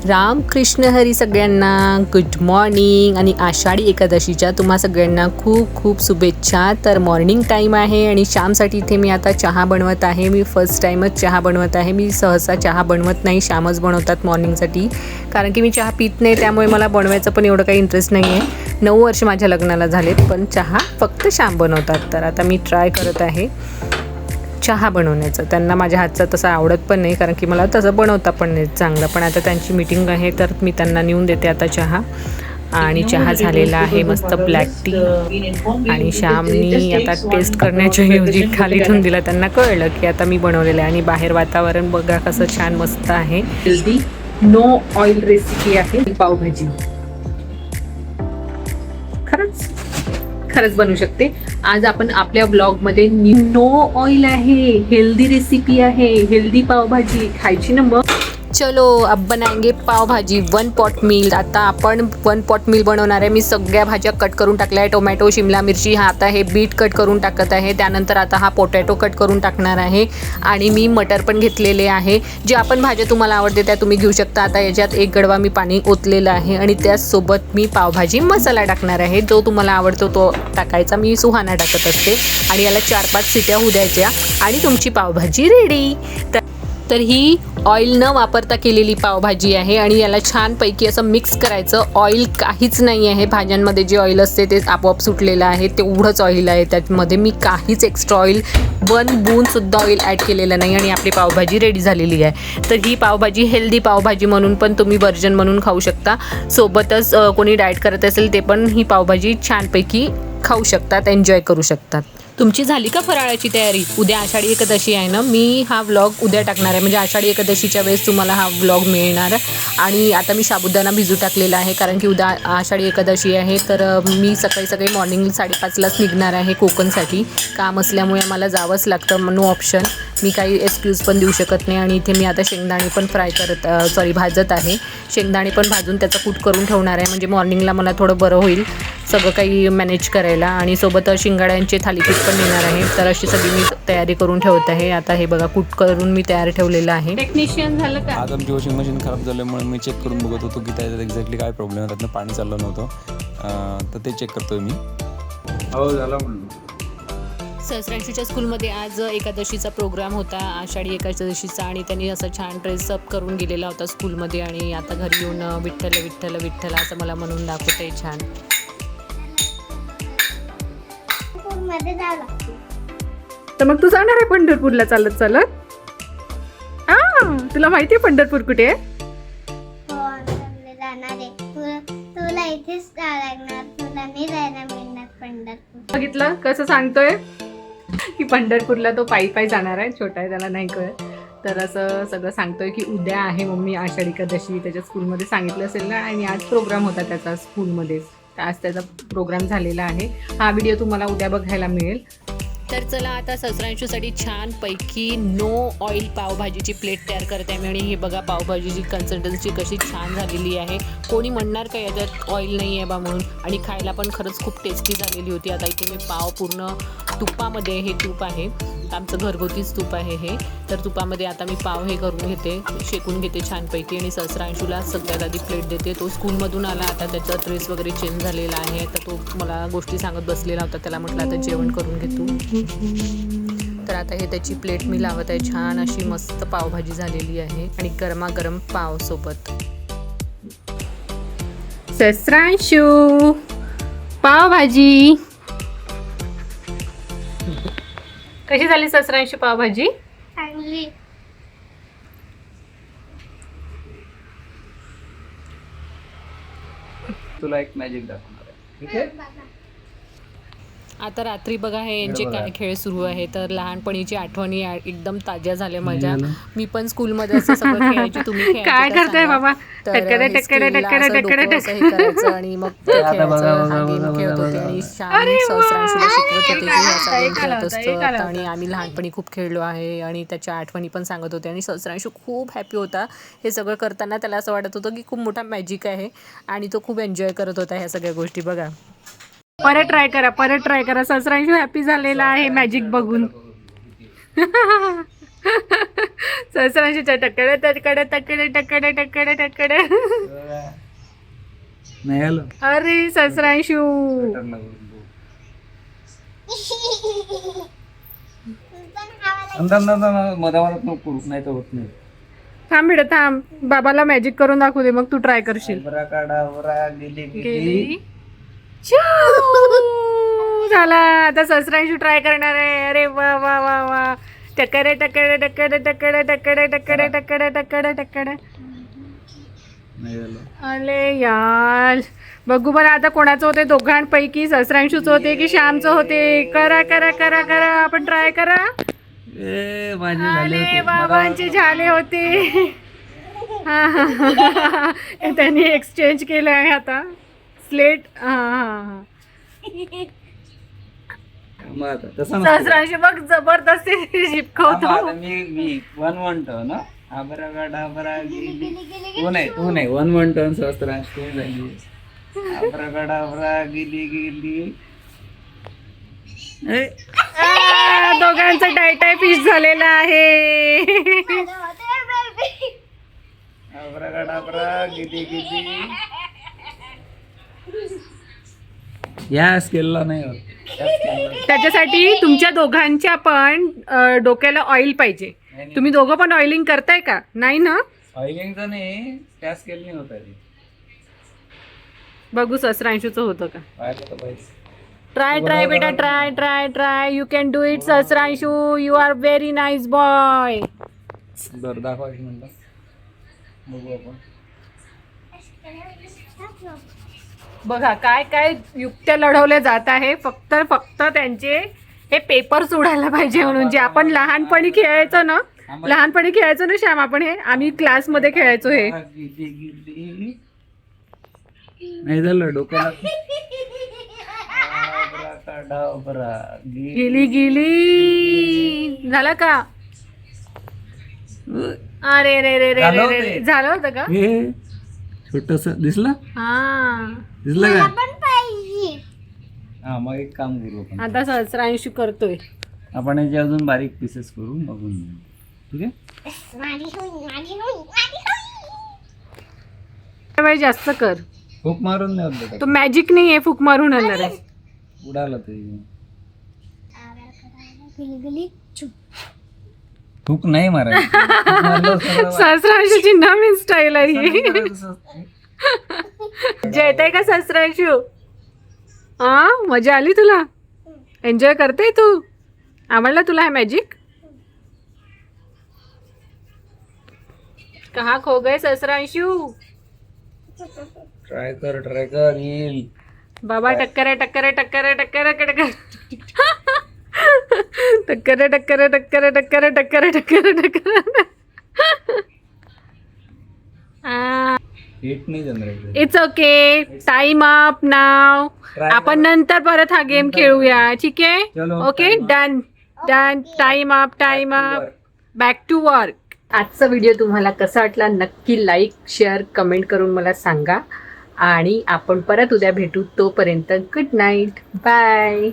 रामकृष्ण हरी सगळ्यांना good morning आणि आषाढी एकादशीच्या तुम्हा सगळ्यांना खूप खूप शुभेच्छा। तर मॉर्निंग टाईम आहे आणि श्यामसाठी इथे मी आता चहा बनवत आहे। मी फर्स्ट टाईमच चहा बनवत आहे। मी सहसा चहा बनवत नाही, श्यामच बनवतात मॉर्निंगसाठी, कारण की मी चहा पित नाही, त्यामुळे मला बनवायचं पण एवढं काही इंटरेस्ट नाही आहे। 9 वर्ष माझ्या लग्नाला झालेत, पण चहा फक्त श्याम बनवतात। तर आता मी ट्राय करत आहे चहा बनवण्याचं। त्यांना माझ्या हातचं तसं आवडत पण नाही, कारण की मला तसं बनवता पण नाही चांगलं। पण आता त्यांची मीटिंग आहे, तर मी त्यांना नेऊन देते आता चहा। आणि चहा झालेला आहे मस्त ब्लॅक टी, आणि श्यामनी आता टेस्ट करण्याच्या ऐवजी खाली ठेवून दिला। त्यांना कळलं की आता मी बनवलेलं आहे। आणि बाहेर वातावरण बघा कसं छान मस्त आहे। हेल्दी नो ऑइल रेसिपी आहे पावभाजी। खरंच बनवू शकते। आज आपण आपल्या ब्लॉगमध्ये नो ऑइल आहे, हेल्दी रेसिपी आहे, हेल्दी पावभाजी खायची ना। मग चलो अब बनाएंगे पावभाजी 1 पॉट मील। आता आपण 1 पॉट मील बनवणार आहे। मी सगळ्या भाज्या कट करून टाकल्या आहे, टोमॅटो, शिमला मिरची, हा आता हे बीट कट करून टाकत आहे। त्यानंतर आता हा पोटॅटो कट करून टाकणार आहे, आणि मी मटर पण घेतलेले आहे। जे आपण भाज्या तुम्हाला आवडते त्या तुम्ही घेऊ शकता। आता याच्यात 1 गडवा मी पाणी ओतलेलं आहे, आणि त्याचसोबत मी पावभाजी मसाला टाकणार आहे। जो तुम्हाला आवडतो तो टाकायचा, मी सुहाना टाकत असते। आणि याला 4-5 शिट्या होऊ द्यायच्या, आणि तुमची पावभाजी रेडी। तर ही ऑइल न वापरता केलेली पावभाजी आहे, आणि याला छानपैकी असं मिक्स करायचं। ऑइल काहीच नाही आहे, भाज्यांमध्ये जे ऑइल असते ते आपोआप सुटलेलं आहे, तेवढंच ऑइल आहे त्यामध्ये। मी काहीच एक्स्ट्रा ऑइल 1 बूंदसुद्धा ऑइल ॲड केलेलं नाही, आणि आपली पावभाजी रेडी झालेली आहे। तर ही पावभाजी हेल्दी पावभाजी म्हणून पण तुम्ही वर्जन म्हणून खाऊ शकता। सोबतच कोणी डाएट करत असेल ते पण ही पावभाजी छानपैकी खाऊ शकतात, एन्जॉय करू शकतात। तुमची झाली का फराळाची तयारी? उद्या आषाढी एकादशी आहे ना, मी हा व्लॉग उद्या टाकणार आहे, म्हणजे आषाढी एकादशीच्या वेळेस तुम्हाला हा व्लॉग मिळणार। आणि आता मी साबुदाणा भिजू टाकलेला आहे, कारण की उद्या आषाढी एकादशी आहे। तर मी सकाळी मॉर्निंग 5:30लाच निघणार आहे कोकणसाठी। काम असल्यामुळे मला जावंच लागतं, नो ऑप्शन, मी काही एक्सक्यूज पण देऊ शकत नाही। आणि इथे मी आता शेंगदाणे पण भाजत आहे। शेंगदाणे पण भाजून त्याचा कूट करून ठेवणार आहे, म्हणजे मॉर्निंगला मला थोडं बरं होईल सगळं काही मॅनेज करायला। आणि सोबत शिंगाड्यांचे थालीपीठ पण येणार आहे। तर अशी सगळी मी तयारी करून ठेवत आहे। आता हे बघा कूट करून मी तयार ठेवलेलं आहे। टेक्निशियन झालं का? आज आमची वॉशिंग मशीन खराब झाल्यामुळे मी चेक करून बघत होतो की त्याच्यात एक्झॅक्टली काय प्रॉब्लेम आहे। त्यातनं पाणी चाललं नव्हतं, तर ते चेक करतोय मी। हो झाला म्हणून। सहस्रांशूच्या स्कूलमध्ये आज एकादशीचा प्रोग्राम होता, आषाढी एकादशीचा, आणि त्यांनी असं छान ड्रेसअप करून गेलेला होता स्कूलमध्ये। आणि आता घरी येऊन विठ्ठल विठ्ठल विठ्ठल असं मला म्हणून दाखवत आहे छान। तर मग तू जाणार आहे पंढरपूरला चालत चालत? तुला माहिती आहे पंढरपूर कुठे आहे? बघितलं कसं सांगतोय की पंढरपूरला तो पायी जाणार आहे, छोटा आहे त्याला नाही कळत। तर असं सगळं सांगतोय की उद्या आहे मम्मी आषाढी एकादशी, त्याच्या स्कूलमध्ये सांगितलं असेल ना। आणि आज प्रोग्राम होता त्याचा स्कूलमध्ये, आज त्याचा प्रोग्राम झालेला आहे। हा व्हिडिओ तुम्हाला उद्या बघायला मिळेल। तर चला आता सहस्रांशूसाठी छानपैकी नो ऑइल पावभाजीची प्लेट तयार करते आहे मी। आणि हे बघा पावभाजीची कन्सिस्टन्सी कशी छान झालेली आहे। कोणी म्हणणार का याच्यात ऑइल नाही आहे बा म्हणून, आणि खायला पण खरंच खूप टेस्टी झालेली होती। आता इथे मी पाव पूर्ण तुपामध्ये, हे तूप आहे आमचं घरगुतीच तूप आहे हे, तर तुपामध्ये आता मी पाव हे करून घेते, शेकून घेते छानपैकी। आणि सहस्रांशूला सगळ्यात आधी प्लेट देते। तो स्कूलमधून आला, आता त्याचा ड्रेस वगैरे चेंज झालेला आहे, तर तो मला गोष्टी सांगत बसलेला होता। त्याला म्हटलं आता जेवण करून घे तू। तर आता हे त्याची प्लेट मी लावत आहे। छान अशी मस्त पावभाजी झालेली आहे, आणि गरमागरम पाव सोबत। सहस्रांशू पावभाजी कशी झाली सहस्रांशू पावभाजी? चांगली। तुला एक मॅजिक दाखवणार आहे, ठीक आहे? आता रात्री बघा हे यांचे काय खेळ सुरू आहे। तर लहानपणीची आठवणी एकदम ताज्या झाल्या माझ्या। मी पण स्कूलमध्ये असं सगळं खेळायची, तुम्ही काय करताय बाबा? आणि मग गेम खेळत होते, आणि सहस्रांशूला शिकवत होते की असा गेम खेळत असतो आता। आणि आम्ही लहानपणी खूप खेळलो आहे, आणि त्याच्या आठवणी पण सांगत होते। आणि सहस्रांशू खूप हॅपी होता हे सगळं करताना। त्याला असं वाटत होतं की खूप मोठा मॅजिक आहे, आणि तो खूप एन्जॉय करत होता ह्या सगळ्या गोष्टी। बघा परत ट्राय करा सहस्रांशू हॅपी झालेला आहे मॅजिक बघून। सहस्रांशीच्या टक्कडे टक्कडे टक्कडे टक्कडे टक्कडे टक्कडे. नाही आलं अरे सहस्रांशू मधामधात नको करू, नाही तर होत नाही. थांब बेटा थांब, बाबाला मॅजिक करून दाखवू दे, मग तू ट्राय करशील. बरा काढा बरा गेली गेली. झाला. आता सहस्रांशू ट्राय करणार आहे. अरे वा वा वा वा. टक्कडे टक्कडे टक्कडे टक्कडे टक्कडे टक्कडे टक्कडे टक्कडे टक्कडे. नाही झालं. अरे यार, बघू बरं आता कोणाचं होते दोघांपैकी, सहस्रांशूचं होते की श्यामचं होते. करा करा करा करा, आपण ट्राय करा. माझे झाले अरे होते. बाबांचे झाले होते. हा हा हा. त्यांनी एक्सचेंज केलं आहे आता स्लेट. हा हा. मग आता तसं नसतं. सहस्रांशी बघ जबरदस्ती चिपकवतो. आता मी 1-1 टर्न ना. आबरा काढा बरा गेली. तू नाही 1-1 टर्न सहस्त्रांश तू झाली. आबरा काढा बरा गेली गेली. दोघांचं टाय फिश झालेलं आहे. आबरा काढा बरा गेली गेली. या स्केलला नाही होत. या स्केलला त्याच्यासाठी तुमच्या दोघांच्या पण डोक्याला ऑइल पाहिजे. तुम्ही दोघं पण ऑइलिंग करताय का? नाही ना. ऑइलिंगचं नाही, त्या स्केलने होत आहे. बघू सहस्रांशूचं होतं का. पाहिलं तर पाहिजे. ट्राय ट्राय बेटा, try try try. You can do it Sahasranshu. You are very nice boy. बरं दाखवा एक मिनिट. बघू आपण. बघा काय काय युक्त्या लढवल्या जात आहे. फक्त त्यांचे हे पेपर सोडायला पाहिजे म्हणून. जे आपण लहानपणी खेळायचो ना, श्याम, आपण हे आम्ही क्लासमध्ये खेळायचो हे. गेली गेली. नाही झालं डोक्याला. आबरा काढा बरा गेली गेली. झालं का? अरे रे रे रे झालं रे रे. होते. झालं होतं का? हे छोटस दिसलं हा. दिसलं का? हा मग एक काम करू आपण. आता सहस्रांशू करतोय. आपण याचे अजून बारीक पीसेस करू बघून घेऊ. ठीक आहे. बाई जास्त कर. खूप मारून नाही होत बेटा. तो मॅजिक नाही आहे, फुक मारून आणणार आहे. उडाला ते. खूप नाही मारायचं. सहस्रांशूची नवीन स्टाईल आहे ही. येते का सहस्रांशू? हा, मजा आली तुला? एन्जॉय करते तू? आवडला तुला हे मॅजिक? कहाँ खो गए सहस्रांशू? ट्राय कर येईल. बाबा टक्कर टक्कर टक्कर टक्कर टक्कर टक्कर टक्कर टक्कर टक्कर टक्कर टक्कर टक्कर. हिट नाही generate. It's okay. Time up now. आपण नंतर परत हा गेम खेळूया. ठीक आहे. चलो, okay time up. Done done. Time up back to work. आजचा व्हिडिओ तुम्हाला कसा वाटला नक्की लाईक शेअर कमेंट करून मला सांगा. आणि आपण परत उद्या भेटू. तोपर्यंत गुड नाईट. बाय.